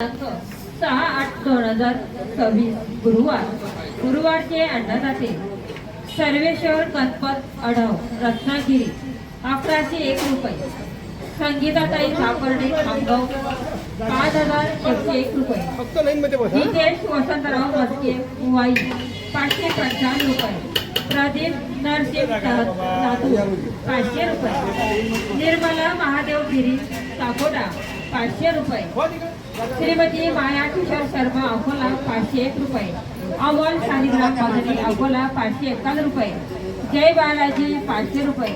6/8/2026 गुरुवारचे अन्नदाते सर्वेश्वर गणपत अढाव रत्नागिरी 1101 रुपये. संगीताताई सापर्डे खामगाव 5101 रुपये. नितेश वसंतराव मस्के वाई 555 रुपये. प्रदीप नरसिंह लातूर 500 रुपये. निर्मला महादेव गिरी साकोटा 500 रुपये. श्रीमती माया किशोर शर्मा अकोला 501 रुपये. अमोल शालिग्राम बादली अकोला 551 रुपये. जय बालाजी 500 रुपये.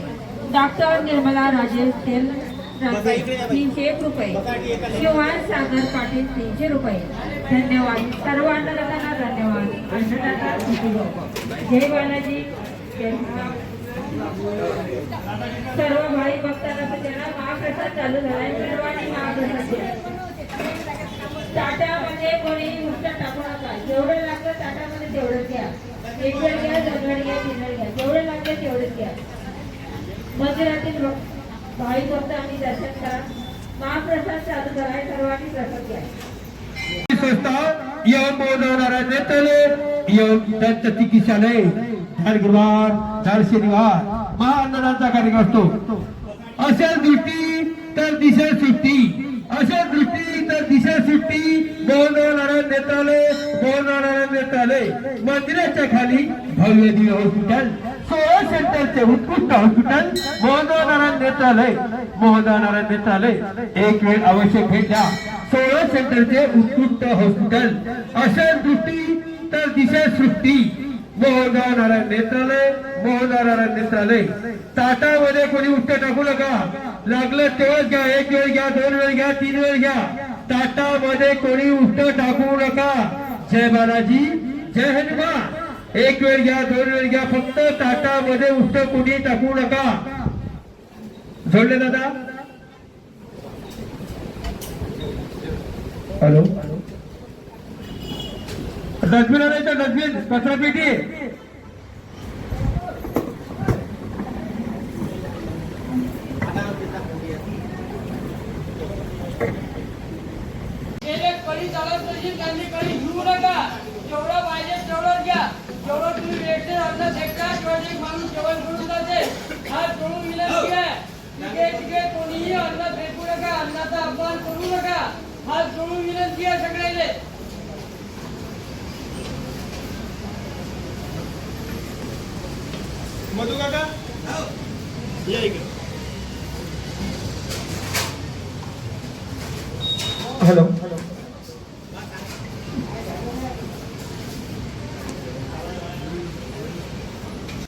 डॉक्टर निर्मला राजेश तेल 301 रुपये. शिवान सागर पाटील 300 रुपये. धन्यवाद. सर्व अन्नदात्यांना धन्यवाद. अन्नदाता जय बालाजी. सर्व भाई भक्तांना त्यांना महाप्रसाद चालू झालाय. सर्वांनी महाप्रसाद घ्या. ताटामध्ये कोणी उष्ट टाकू नका. जेवढं लागतं ताटामध्ये तेवढंच घ्या. एक वेळ घ्या, दोन वेळ घ्या, तीन वेळ घ्या. जेवढं लागतं तेवढंच घ्या. मंदिरातील भाई भक्तांनी दर्शन करा. महाप्रसाद चालू झालाय. सर्वांनी प्रसाद घ्या. यम बोलवणारा नेतले यम दंत चिकित्सालय दर गुरुवार दर शनिवार महाअन्नदानाचा कार्यक्रम असतो. अशा दृष्टी तर दिशा सुट्टी, अशा दृष्टी तर दिशा सुट्टी. बोलवणारा नेतालय मंदिराच्या खाली भव्य दिव्य हॉस्पिटल 16 सेंटरचे उत्कृष्ट हॉस्पिटल. बोलवणारा नेतालय एक वेळ अवश्य भेट द्या. 16 सेंटरचे उत्कृष्ट हॉस्पिटल. अशा दृष्टी तर दिशा सृष्टी. मोहनारायण नेत्रालय. ताटामध्ये कोणी उष्ट टाकू नका. लागलं तेवढंच घ्या. एक वेळ घ्या, दोन वेळ घ्या, तीन वेळ घ्या. ताटामध्ये कोणी उष्ट टाकू नका. जय बालाजी, जय हनुमान. एक वेळ घ्या, दोन वेळ घ्या. फक्त ताटामध्ये उष्ट कोणी टाकू नका. जोडले दादा. हॅलो. डस्टबिन आणायचं. डस्टबिन कचरा पेटी. कधी घेऊ नका. जेवढं पाहिजे तेवढं घ्या. जेवढं तुम्ही वेगळे अन्न फेकता तेवढं एक माणूस जेवण करून जाते. हा सोडून विनंती आहे. ठीक आहे. कोणीही अन्न फेकू नका. अन्नाचा अपमान करू नका. हा सोडून विनंती आहे सगळ्याले. मधु काका या इकडे.